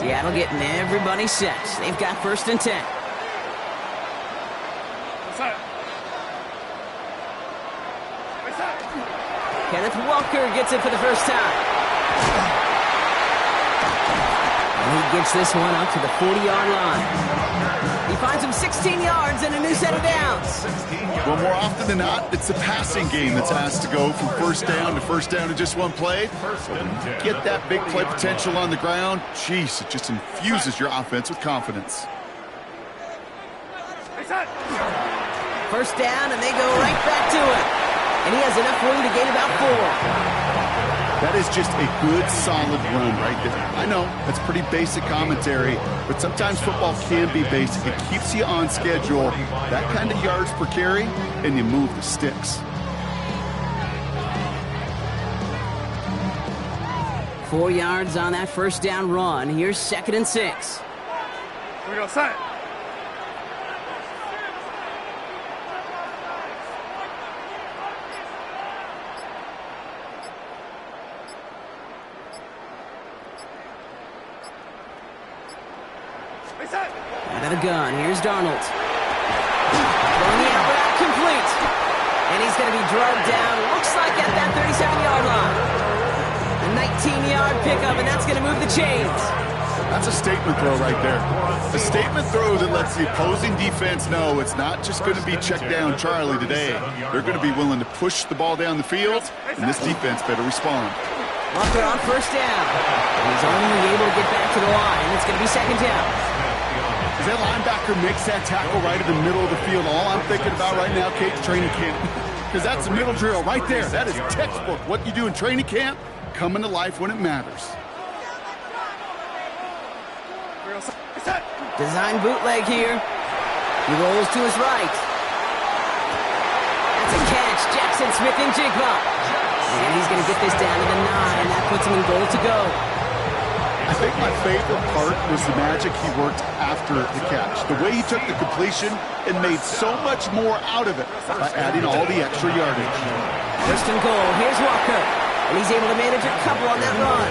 Seattle getting everybody set. They've got 1st and 10. Kenneth Walker gets it for the first time. And he gets this one up to the 40-yard line. He finds him 16 yards and a new set of downs. Well, more often than not, it's the passing game that's asked to go from first down in just one play. Get that big play potential on the ground. Jeez, it just infuses your offense with confidence. First down, and they go right back to it. And he has enough room to gain about 4. That is just a good, solid run right there. I know, that's pretty basic commentary, but sometimes football can be basic. It keeps you on schedule, that kind of yards per carry, and you move the sticks. 4 yards on that first down run. Here's 2nd and 6. We go set. Out of the gun, here's Darnold. Throwing the out complete. And he's going to be drugged down, looks like at that 37-yard line. A 19-yard pickup, and that's going to move the chains. That's a statement throw right there. A statement throw that lets the opposing defense know it's not just going to be check down Charlie today. They're going to be willing to push the ball down the field, and this defense better respond. Walker on first down. He's only able to get back to the line. It's going to be 2nd down. As that linebacker makes that tackle right in the middle of the field, all I'm thinking about right now, Kate, training camp. Because that's the middle drill right there. That is textbook. What you do in training camp, coming to life when it matters. Design bootleg here. He rolls to his right. That's a catch. Jackson Smith-Njigba. And he's going to get this down to the 9. That puts him in goal to go. I think my favorite part was the magic he worked after the catch. The way he took the completion and made so much more out of it by adding all the extra yardage. 1st and goal. Here's Walker. And he's able to manage a couple on that run.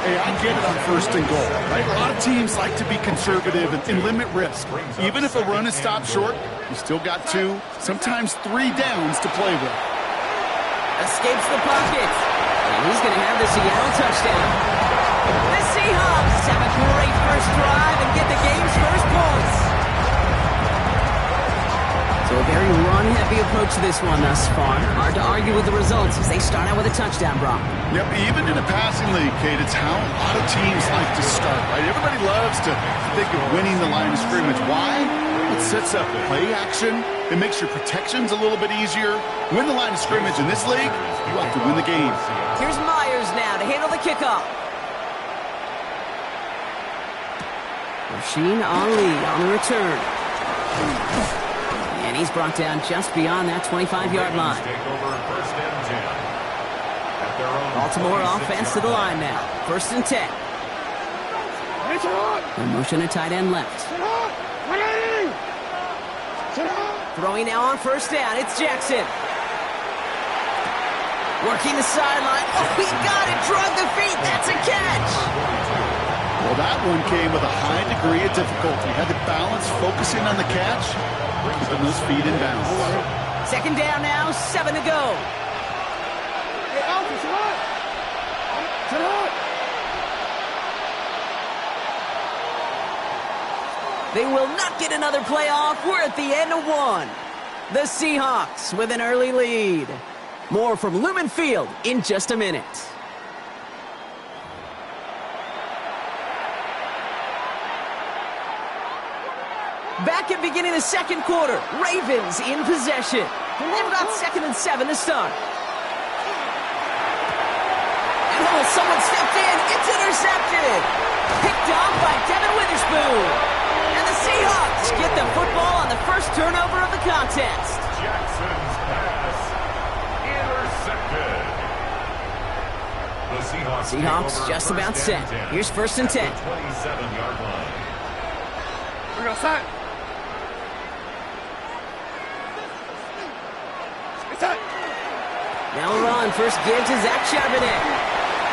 Hey, I get it on 1st and goal, right? A lot of teams like to be conservative and limit risk. Even if a run is stopped short, you still got 2, sometimes 3 downs to play with. Escapes the pocket. And he's going to have the Seattle touchdown. The Seahawks have a great first drive and get the game's first points. So a very run-heavy approach to this one thus far. Hard to argue with the results as they start out with a touchdown, Brock. Yep, even in a passing league, Kate, it's how a lot of teams like to start, right? Everybody loves to think of winning the line of scrimmage. Why? It sets up play action. It makes your protections a little bit easier. Win the line of scrimmage in this league, you have to win the game. Here's Myers now to handle the kickoff. Rasheen Ali on the return. And he's brought down just beyond that 25-yard line. Baltimore offense to the line now. 1st and 10. In motion at tight end left. Throwing now on first down. It's Jackson. Working the sideline. Oh, he got it. Drug the feet. That's a catch. Well, that one came with a high degree of difficulty. Had to balance focusing on the catch, keeping those feet in bounds. 2nd down now, 7 to go. They will not get another playoff. We're at the end of 1. The Seahawks with an early lead. More from Lumen Field in just a minute. Back at beginning of the 2nd quarter, Ravens in possession. They've got 2nd and 7 to start. And someone stepped in. It's intercepted. Picked off by Devin Witherspoon. And the Seahawks get the football on the first turnover of the contest. Jackson's pass intercepted. The Seahawks just about set. Here's 1st and 10. 27-yard line. We go set. Now a run. First give to Zach Charbonnet.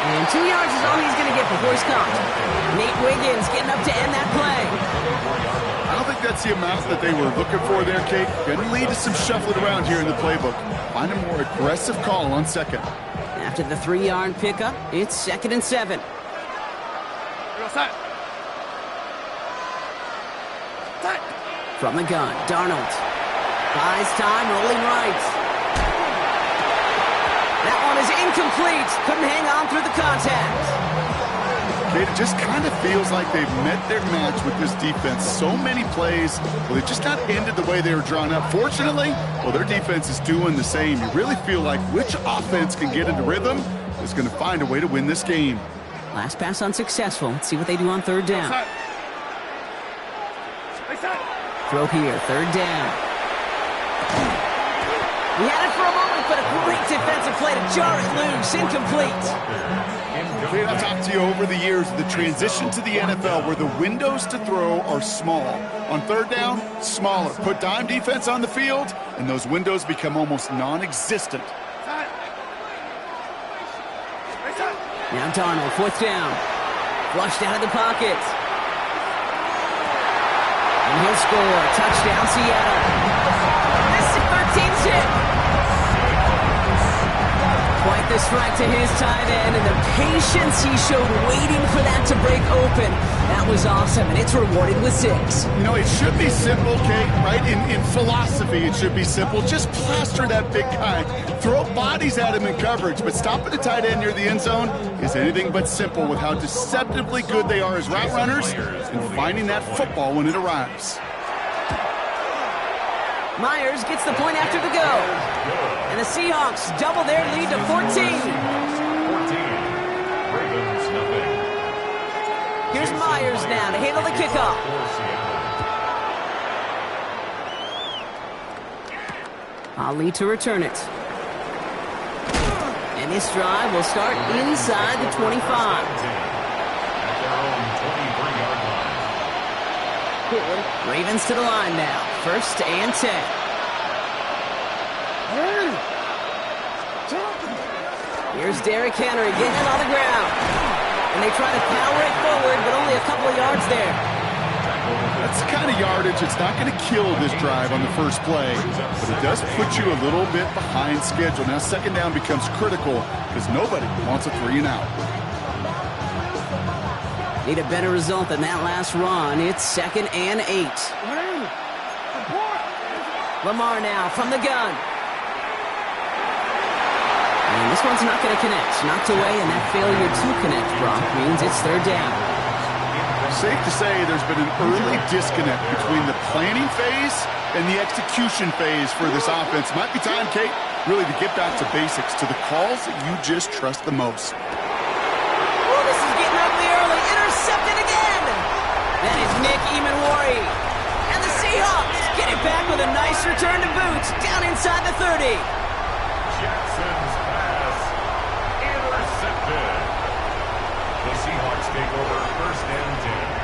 And 2 yards is all he's going to get before he's caught. Nate Wiggins getting up to end that play. I don't think that's the amount that they were looking for there, Kate. Going to lead to some shuffling around here in the playbook. Find a more aggressive call on second. After the 3-yard pickup, it's 2nd and 7. From the gun, Darnold. Buys time, rolling right. That one is incomplete. Couldn't hang on through the contact. Kate, it just kind of feels like they've met their match with this defense. So many plays, well, they just not ended the way they were drawn up. Fortunately, well, their defense is doing the same. You really feel like which offense can get into rhythm is going to find a way to win this game. Last pass unsuccessful. Let's see what they do on 3rd down. Throw here, 3rd down. He had it for a moment, but a great defensive play to jar it loose. Incomplete. Kate, I've talked to you over the years, the transition to the NFL where the windows to throw are small. On 3rd down, smaller. Put dime defense on the field, and those windows become almost non-existent. Now Darnold, 4th down. Flushed out of the pocket. And he'll score. Touchdown, Seattle. This is 13's hit. Quite the strike to his tight end, and the patience he showed waiting for that to break open. That was awesome, and it's rewarded with 6. You know, it should be simple, Kate, right? In philosophy, it should be simple. Just plaster that big guy. Throw bodies at him in coverage, but stopping the tight end near the end zone is anything but simple with how deceptively good they are as route runners and finding that football when it arrives. Myers gets the point after the go. And the Seahawks double their lead to 14. 14. Ravens, nothing. Here's Myers now to handle the kickoff. Ali to return it. And this drive will start inside the 25. At their own 23-yard line. Ravens to the line now. 1st and 10. Here's Derrick Henry getting it on the ground. And they try to power it forward, but only a couple of yards there. That's the kind of yardage that's not going to kill this drive on the first play, but it does put you a little bit behind schedule. Now 2nd down becomes critical because nobody wants a 3 and out. Need a better result than that last run. It's 2nd and 8. Lamar now from the gun. And this one's not going to connect. Knocked away, and that failure to connect, Brock, means it's 3rd down. Safe to say there's been an early disconnect between the planning phase and the execution phase for this offense. Might be time, Kate, really to get back to basics, to the calls that you just trust the most. Oh, this is getting ugly early. Intercepted again. That is Nick Emanwari. And the Seahawks get it back with a nice return to boot down inside the 30. Jackson's pass intercepted. The Seahawks take over 1st and 10.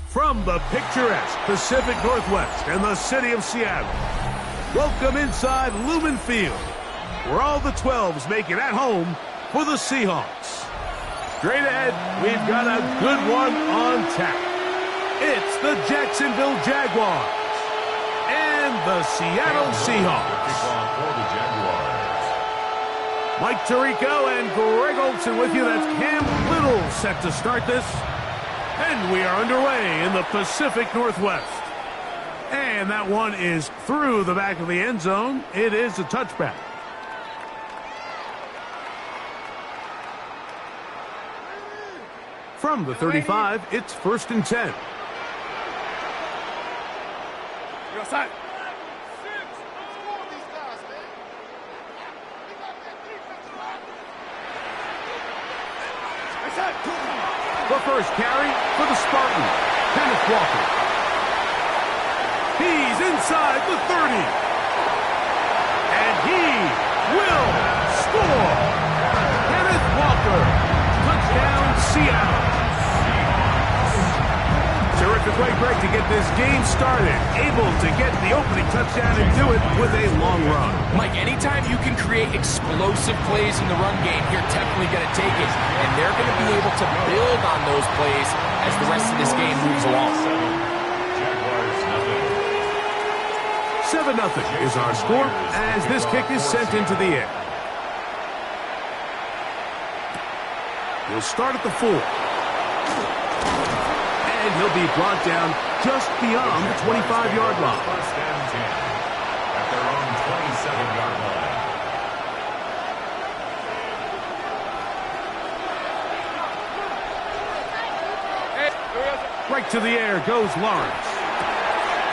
From the picturesque Pacific Northwest and the city of Seattle, welcome inside Lumen Field, where all the 12s make it at home for the Seahawks. Straight ahead, we've got a good one on tap. It's the Jacksonville Jaguars and the Seattle Seahawks. Kickoff for the Jaguars. Mike Tirico and Greg Olson with you. That's Cam Little set to start this. And we are underway in the Pacific Northwest. And that one is through the back of the end zone. It is a touchback. From the 35, it's 1st and 10. We go side. The first carry for the Spartan, Kenneth Walker. He's inside the 30. And he will score. Kenneth Walker. Touchdown, Seattle. Terrific way, Greg, to get this game started. Able to get the opening touchdown and do it with a long run. Mike, anytime you can create explosive plays in the run game, you're definitely going to take it. And they're going to be able to build on those plays as the rest of this game moves along. Jaguars, 7-0 is our score as this kick is sent into the air. He'll start at the 4. And he'll be brought down just beyond the 25-yard line. 1st and 10 at their own 27-yard line. Right to the air goes Lawrence.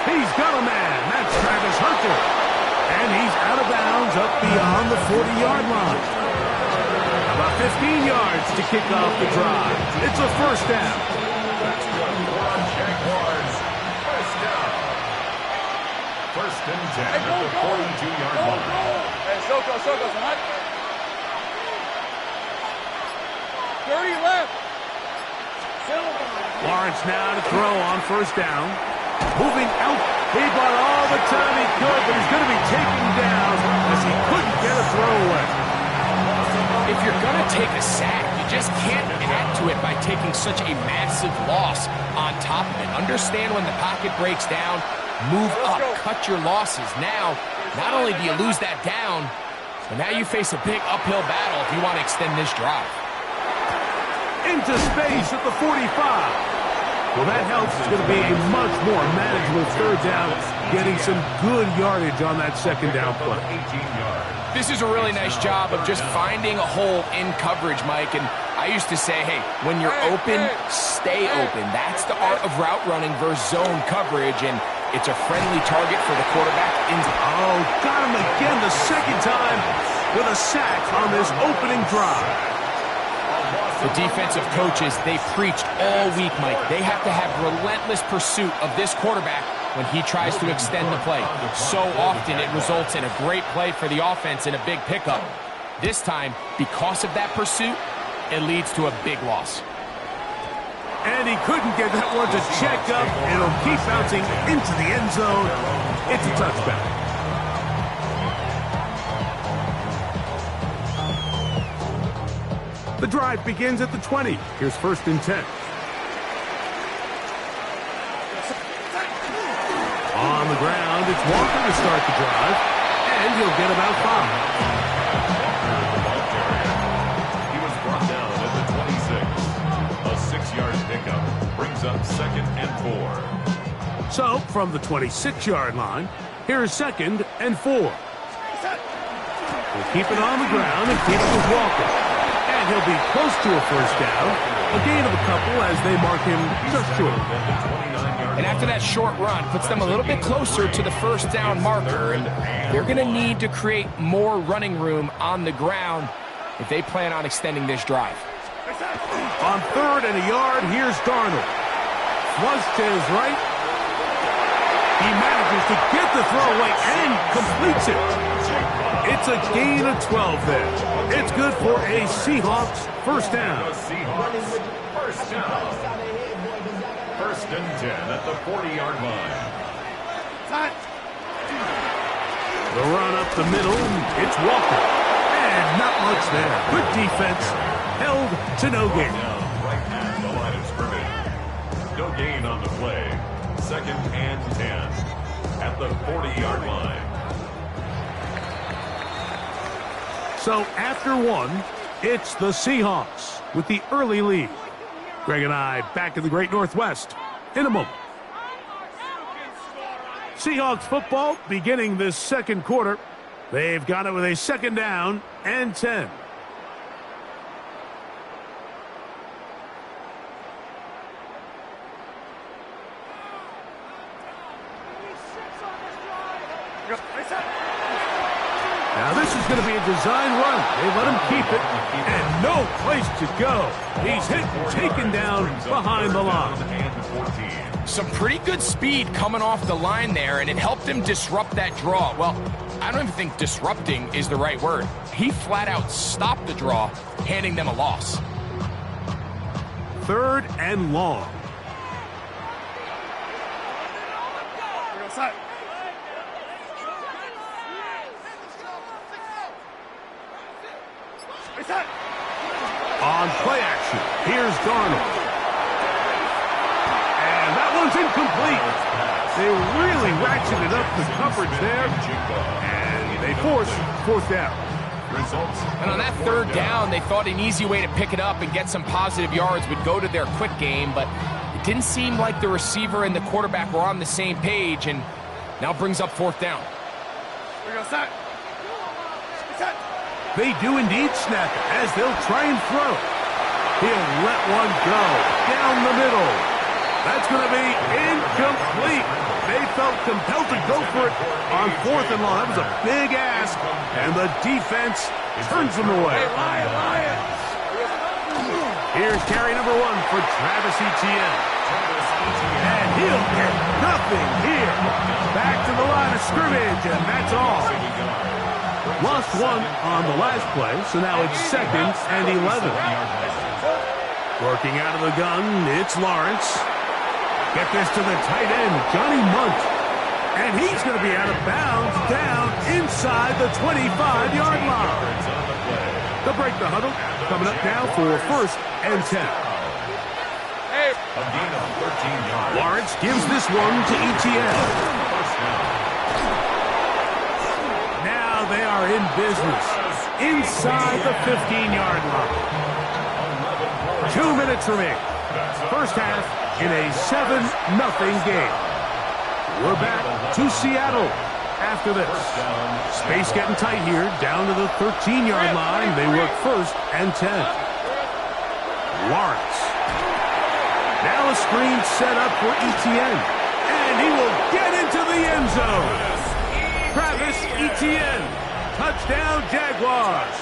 He's got a man. That's Travis Hunter. And he's out of bounds up beyond the 40-yard line. About 15 yards to kick off the drive. It's a 1st down. That's good for Jaguars. 1st down. 1st and 10 at the 42-yard line. Hey, Soko, son. 30 left. Lawrence now to throw on 1st down. Moving out. He bought all the time he could, but he's going to be taken down as he couldn't get a throw away. If you're going to take a sack, you just can't add to it by taking such a massive loss on top of it. Understand when the pocket breaks down, move up, cut your losses. Now, not only do you lose that down, but now you face a big uphill battle if you want to extend this drive. Into space at the 45. Well, that helps. It's going to be a much more manageable 3rd down, getting some good yardage on that 2nd down play. 18 yards. This is a really nice job of just finding a hole in coverage, Mike. And I used to say, hey, when you're open, stay open. That's the art of route running versus zone coverage, and it's a friendly target for the quarterback. Oh, got him again the 2nd time with a sack on this opening drive. The defensive coaches, they preached all week, Mike. They have to have relentless pursuit of this quarterback when he tries to extend the play. So often it results in a great play for the offense and a big pickup. This time, because of that pursuit, it leads to a big loss. And he couldn't get that one to check up. It'll keep bouncing into the end zone. It's a touchback. The drive begins at the 20. Here's 1st and 10. On the ground, it's Walker to start the drive, and he'll get about 5. He was brought down at the 26. A 6-yard pickup brings up 2nd and 4. So, from the 26-yard line, here's 2nd and 4. We'll keep it on the ground and keep it with Walker. And he'll be close to a 1st down. A gain of a couple as they mark him just short. And after that short run, puts them a little bit closer to the 1st down marker. And they're going to need to create more running room on the ground if they plan on extending this drive. On 3rd and a yard, here's Darnold. Flush to his right. He manages to get the throw away and completes it. It's a gain of 12 there. It's good for a Seahawks 1st down. The Seahawks 1st down. 1st and 10 at the 40-yard line. The run up the middle, it's Walker. And not much there. Good defense. Held to no gain. Down right at the line of scrimmage. No gain on the play. 2nd and 10 at the 40-yard line. So after one, it's the Seahawks with the early lead. Greg and I back in the Great Northwest in a moment. Seahawks football beginning this second quarter. They've got it with a 2nd down and 10. Now this is going to be a design run. They let him keep it, and no place to go. He's hit and taken down behind the line. Some pretty good speed coming off the line there, and it helped him disrupt that draw. Well, I don't even think disrupting is the right word. He flat out stopped the draw, handing them a loss. 3rd and long. On play action, here's Darnold. And that one's incomplete. They really ratcheted up the coverage there, and they forced 4th down. And on that 3rd down, they thought an easy way to pick it up and get some positive yards would go to their quick game, but it didn't seem like the receiver and the quarterback were on the same page, and now brings up 4th down. They do indeed snap it as they'll try and throw. He'll let one go down the middle. That's going to be incomplete. They felt compelled to go for it on 4th and long. That was a big ask, and the defense turns them away. Here's carry number 1 for Travis Etienne. And he'll get nothing here. Back to the line of scrimmage, and that's all. Lost one on the last play, so now it's 2nd and 11. Working out of the gun, it's Lawrence. Get this to the tight end, Johnny Munt. And he's going to be out of bounds down inside the 25-yard line. They'll break the huddle, coming up now for 1st and 10. Lawrence gives this one to Etienne. Now they are in business inside the 15-yard line. 2 minutes remaining. First half in a 7-0 game. We're back to Seattle after this. Space getting tight here, down to the 13-yard line. They work 1st and 10. Lawrence. Now a screen set up for Etienne. And he will get into the end zone. Travis Etienne. Touchdown, Jaguars.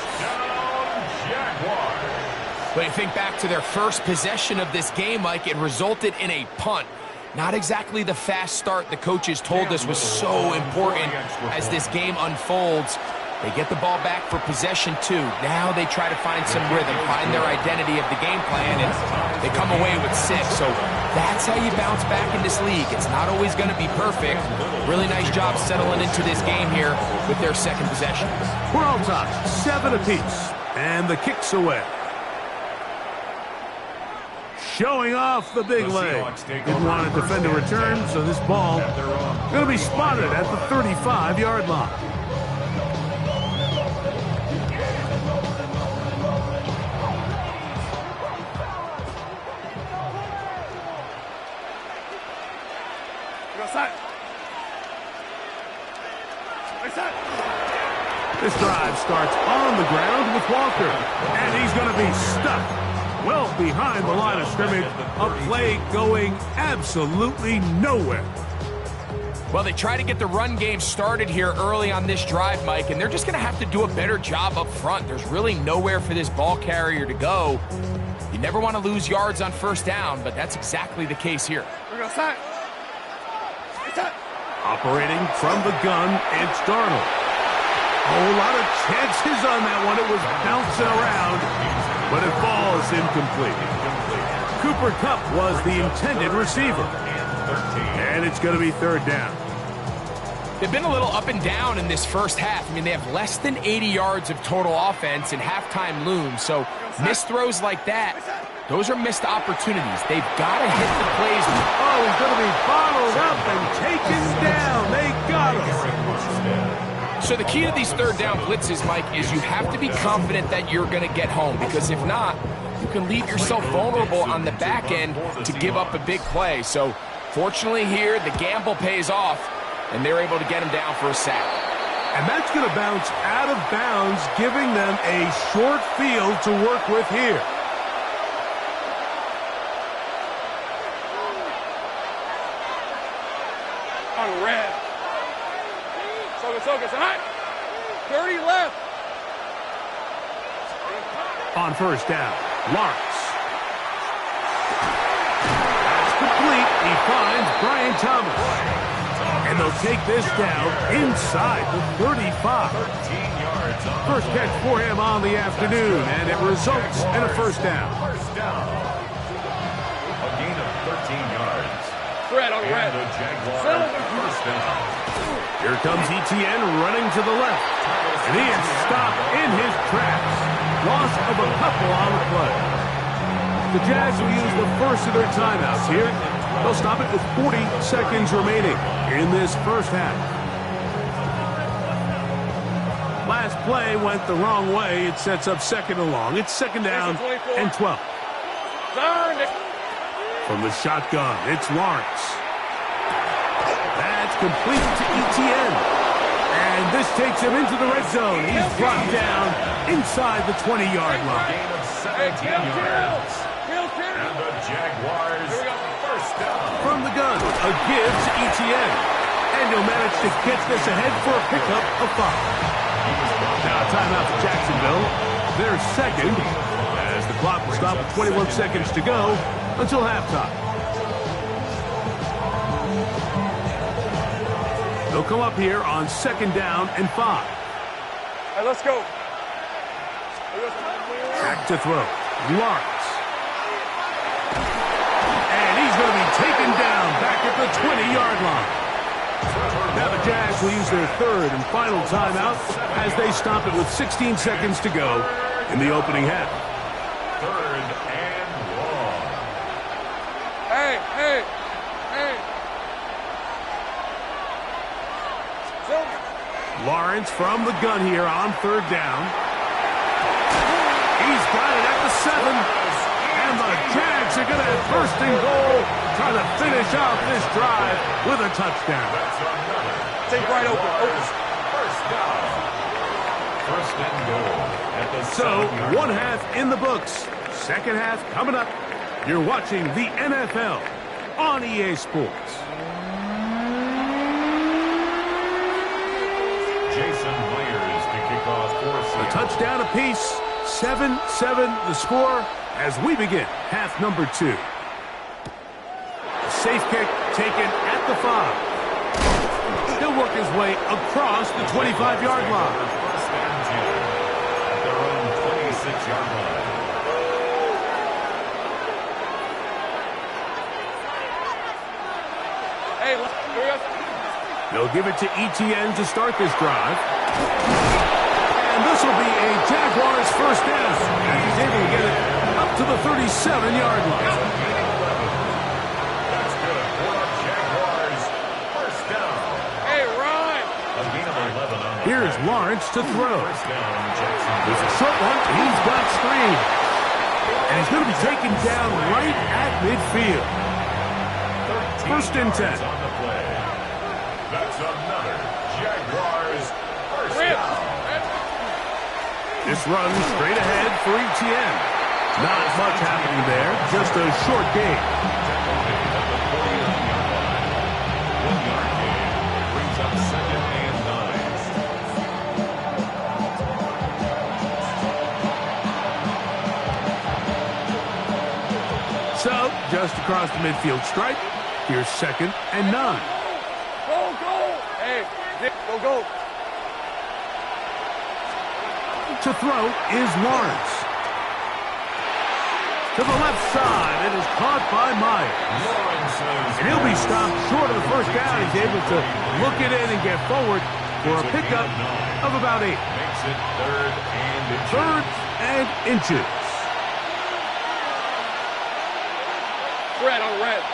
But you think back to their first possession of this game, Mike, it resulted in a punt. Not exactly the fast start the coaches told us was so important as this game unfolds. They get the ball back for possession 2. Now they try to find some rhythm, find their identity of the game plan, and they come away with 6. So that's how you bounce back in this league. It's not always going to be perfect. Really nice job settling into this game here with their 2nd possession. We're all tied, 7 apiece, and the kick's away. Showing off the big leg. Didn't want to defend a return, so this ball going to be spotted at the 35-yard line. This drive starts on the ground with Walker, and he's going to be stuck well behind the line of scrimmage. A play going absolutely nowhere. Well, they try to get the run game started here early on this drive, Mike, and they're just going to have to do a better job up front. There's really nowhere for this ball carrier to go. You never want to lose yards on 1st down, but that's exactly the case here. Operating from the gun, it's Darnold. A whole lot of chances on that one. It was bouncing around, but it falls incomplete. Cooper Kupp was the intended receiver. And it's going to be 3rd down. They've been a little up and down in this first half. I mean, they have less than 80 yards of total offense and halftime looms. So missed throws like that, those are missed opportunities. They've got to hit the plays. Oh, he's going to be bottled up and taken down. They got him. So the key to these third down blitzes, Mike, is you have to be confident that you're going to get home, because if not, you can leave yourself vulnerable on the back end to give up a big play. So fortunately here, the gamble pays off, and they're able to get him down for a sack. And that's going to bounce out of bounds, giving them a short field to work with here. On red. Soka, tonight. 30 left. On first down, Lawrence. That's complete. He finds Brian Thomas. And they'll take this down inside the 35. First catch for him on the afternoon, and it results in a first down. First down. A gain of 13 yards. Red on red. And the Jaguars first down. Here comes Etienne running to the left. And he is stopped in his tracks. Loss of a couple on the play. The Jags will use the first of their timeouts here. They'll stop it with 40 seconds remaining in this first half. Last play went the wrong way. It sets up second and long. It's second down and 12. From the shotgun, it's Lawrence. That's complete to Etienne. And this takes him into the red zone. He's brought down inside the 20-yard line. Gain of 17 yards. And the Jaguars first down. From the gun, a give to Etienne. And he'll manage to catch this ahead for a pickup of 5. Now timeout for Jacksonville. They're second, as the clock will stop with 21 seconds to go until halftime. They'll come up here on second down and 5. Hey, let's go. Back to throw. Lawrence. And he's going to be taken down back at the 20-yard line. Now the Jags will use their third and final timeout as they stop it with 16 seconds to go in the opening half. Third and long. Hey. Lawrence from the gun here on third down. He's got it at the 7. And the Jags are going to have first and goal, trying to finish off this drive with a touchdown. Take right open. First down. First and goal at the So, 7-yard one line. half in the books. Second half coming up. You're watching the NFL on EA Sports. Jason Myers to kick off for A Seattle. touchdown apiece. 7-7 the score as we begin half number 2. A safe kick taken at the 5. He'll work his way across the 25-yard line. First and 10 at their own 26-yard line. Hey, here we go. They'll give it to Etienne to start this drive. And this will be a Jaguars first down. And he's able to get it up to the 37-yard line. That's good for the Jaguars. First down. Hey, Ryan. A gain of 11 on the Here's play. Lawrence to throw. First down, Jacksonville. There's a short one. He's got screen. And he's going to be taken down right at midfield. 13 First and 10. yards on the play. That's another Jaguars first Rip. down. This runs straight ahead for Etienne. Not much happening there. Just a short gain. At the 49-yard line. 1-yard gain brings up second and 9. So, just across the midfield stripe, here's second and 9. Go. Hey, Dick, go. To throw is Lawrence. to the left side. It is caught by Myers. And he'll be stopped short of the first down. He's able to look it in and get forward for a pickup of about 8. Makes it third and inches. Third and inches. Red on red.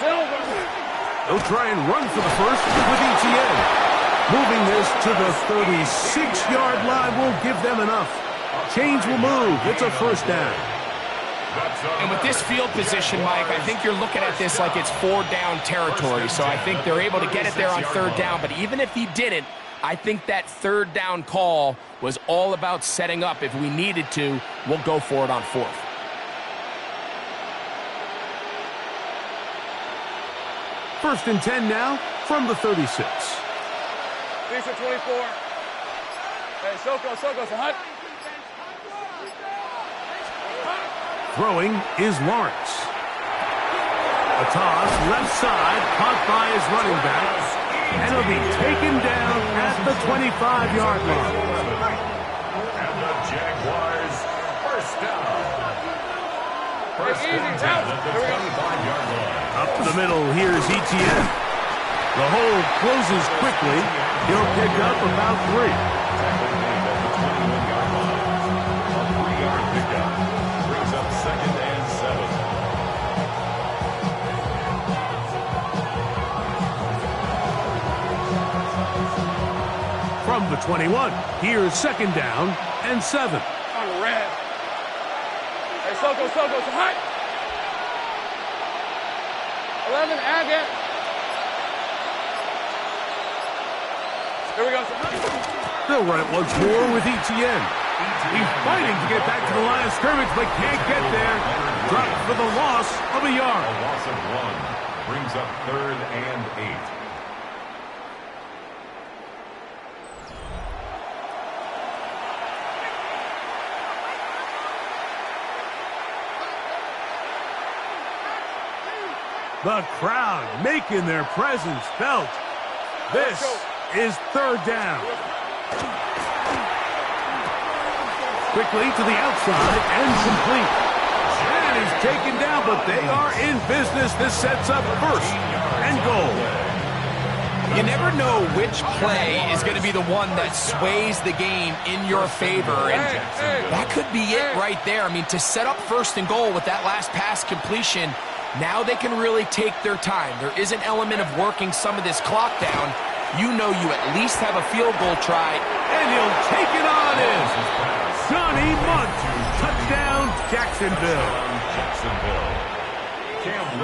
Silver. They'll try and run for the first with ETN. Moving this to the 36-yard line will give them enough. Chains will move. It's a first down. And with this field position, Mike, I think you're looking at this like it's 4-down territory. So I think they're able to get it there on third down. But even if he didn't, I think that third down call was all about setting up. If we needed to, we'll go for it on fourth. First and 10 now from the 36. Decent 24. Hey, Soko, so hot. Throwing is Lawrence. A toss, left side, caught by his running back, and it'll be taken down at the 25-yard line. And the Jaguars first down. First Easy, and 10 at the 25-yard line. Up the middle, here's ETN. The hole closes quickly. He'll pick up about 3. From the 21, here's second down and 7. On red. Hey, Soko, so hot. 11, Agate. Here we go, so hot. They'll run it once more with ETN. He's fighting to get back to the line of scrimmage, but can't get there. Dropped for the loss of a yard. A loss of 1 brings up third and 8. The crowd making their presence felt. This is third down. Quickly to the outside and complete. And he's taken down, but they are in business. This sets up first and goal. You never know which play is going to be the one that sways the game in your favor, and that could be it right there. I mean, to set up first and goal with that last pass completion, now they can really take their time. There is an element of working some of this clock down. You know you at least have a field goal try. And he'll take it on in. Johnny Munt. Touchdown, Jacksonville.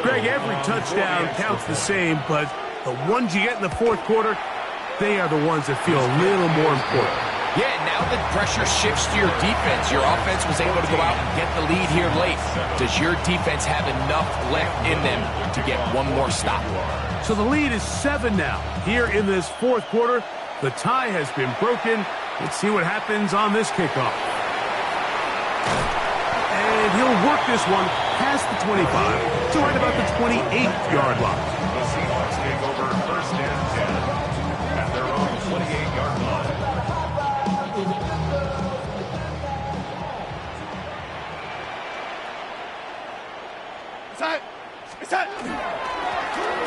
Greg, every touchdown counts the same, but the ones you get in the fourth quarter, they are the ones that feel a little more important. Yeah, now the pressure shifts to your defense. Your offense was able to go out and get the lead here late. Does your defense have enough left in them to get one more stop? So the lead is 7 now. Here in this fourth quarter, the tie has been broken. Let's see what happens on this kickoff. And he'll work this one past the 25 to right about the 28-yard line. The Seahawks take over first and 10 at their own 28-yard line.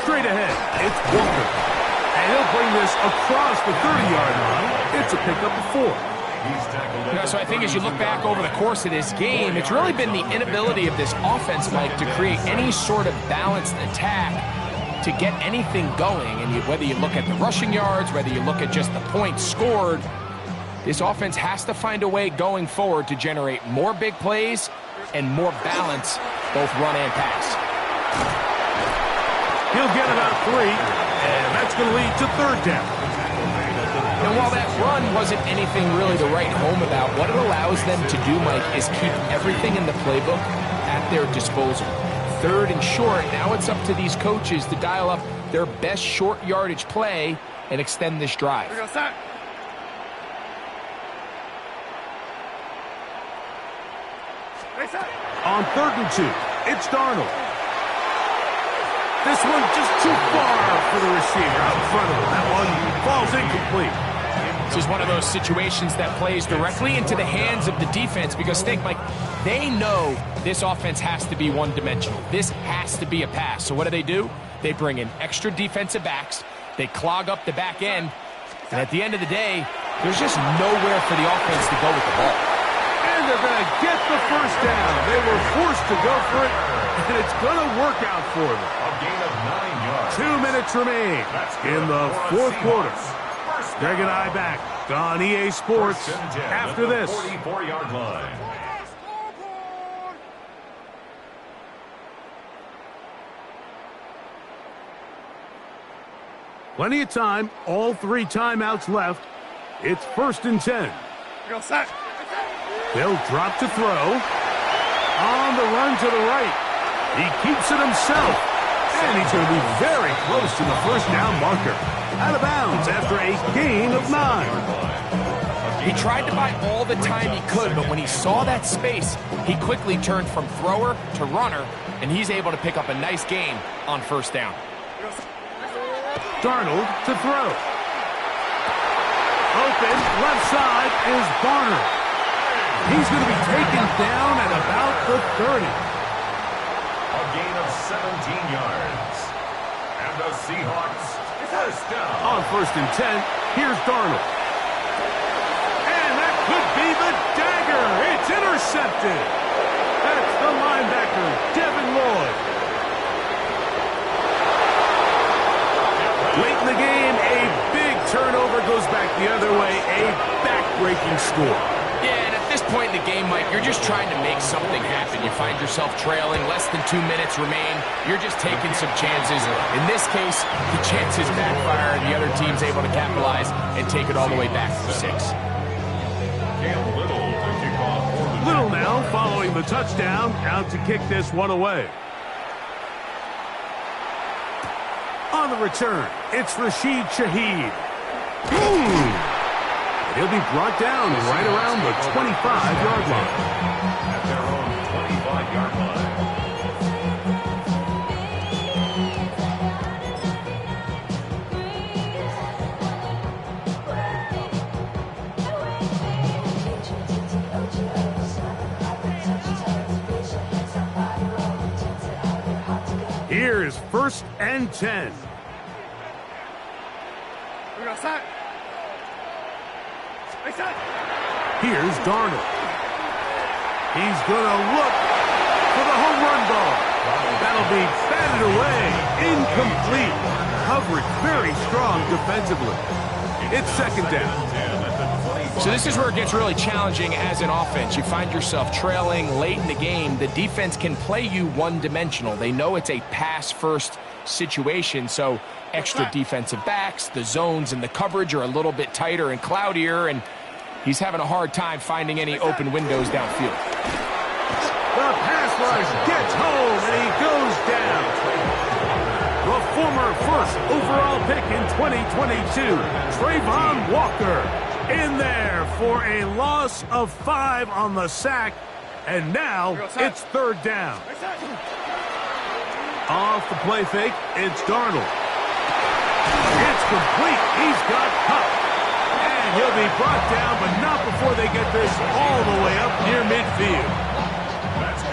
Straight ahead, it's Walker. And he'll bring this across the 30-yard line. It's a pickup of 4. So I think as you look back over the course of this game, it's really been the inability of this offense, Mike, to create any sort of balanced attack to get anything going. And whether you look at the rushing yards, whether you look at just the points scored, this offense has to find a way going forward to generate more big plays and more balance, both run and pass. He'll get about 3, and that's going to lead to third down. And while that run wasn't anything really to write home about, what it allows them to do, Mike, is keep everything in the playbook at their disposal. Third and short, now it's up to these coaches to dial up their best short yardage play and extend this drive. On third and 2, it's Darnold. This one just too far for the receiver out in front of him. That one falls incomplete. This is one of those situations that plays directly into the hands of the defense because think, Mike, They know this offense has to be one-dimensional. This has to be a pass. So what do? They bring in extra defensive backs. They clog up the back end. And at the end of the day, there's just nowhere for the offense to go with the ball. And they're going to get the first down. They were forced to go for it, and it's going to work out for them. A gain of 9 yards. 2 minutes remain in the fourth quarter. Greg and I back on EA Sports after this. 44-yard line. Plenty of time, all 3 timeouts left. It's 1st and 10. They'll drop to throw. On the run to the right. He keeps it himself. And he's going to be very close to the first down marker. Out of bounds after a gain of 9. He tried to buy all the time he could, but when he saw that space, he quickly turned from thrower to runner, and he's able to pick up a nice gain on first down. Darnold to throw. Open, left side is Barner. He's going to be taken down at about the 30. A gain of 17 yards. And the Seahawks first down. On 1st and 10, here's Darnold. And that could be the dagger. It's intercepted. That's the linebacker, Devin Lloyd. Late in the game, a big turnover goes back the other way. A back-breaking score. Yeah, and at this point in the game, Mike, you're just trying to make something happen. You find yourself trailing, less than 2 minutes remain. You're just taking some chances. In this case, the chances backfire, and the other team's able to capitalize and take it all the way back for 6. Little now following the touchdown, out to kick this one away. On the return, it's Rashid Shaheed. He'll be brought down right around the 25-yard line. At their own 25-yard line. Here's 1st and 10. Here's Darnold. He's going to look for the home run ball. That'll be batted away. Incomplete. Coverage very strong defensively. It's 2nd down. So this is where it gets really challenging as an offense. You find yourself trailing late in the game. The defense can play you one-dimensional. They know it's a pass-first situation, so extra defensive backs, the zones and the coverage are a little bit tighter and cloudier, and he's having a hard time finding any open windows downfield. The pass rush gets home, and he goes down. The former first overall pick in 2022, Trayvon Walker, in there for a loss of 5 on the sack, and now it's 3rd down. Off the play fake, it's Darnold. It's complete. He's got Kupp. And he'll be brought down, but not before they get this all the way up near midfield.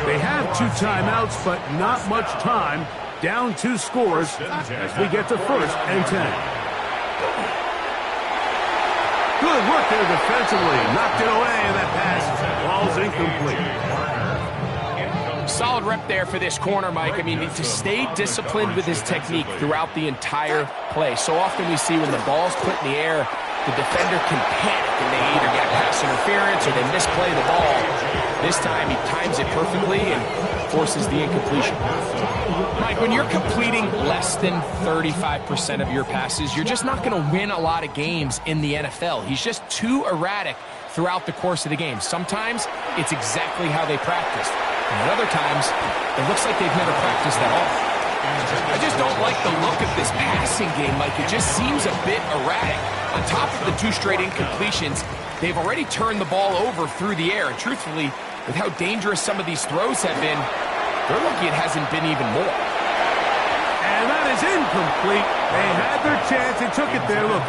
They have 2 timeouts, but not much time. Down 2 scores as we get to 1st and 10. Good work there defensively. Knocked it away, and that pass falls incomplete. Solid rep there for this corner, Mike. I mean, to stay disciplined with his technique throughout the entire play. So often we see when the ball's put in the air, the defender can panic, and they either get pass interference or they misplay the ball. This time he times it perfectly and forces the incompletion. Mike, when you're completing less than 35% of your passes, you're just not going to win a lot of games in the NFL. He's just too erratic throughout the course of the game. Sometimes it's exactly how they practiced. And other times, it looks like they've never practiced at all. I just don't like the look of this passing game. Like, it just seems a bit erratic. On top of the 2 straight incompletions, they've already turned the ball over through the air. And truthfully, with how dangerous some of these throws have been, they're lucky it hasn't been even more. And that is incomplete. They had their chance. They took it there. Look.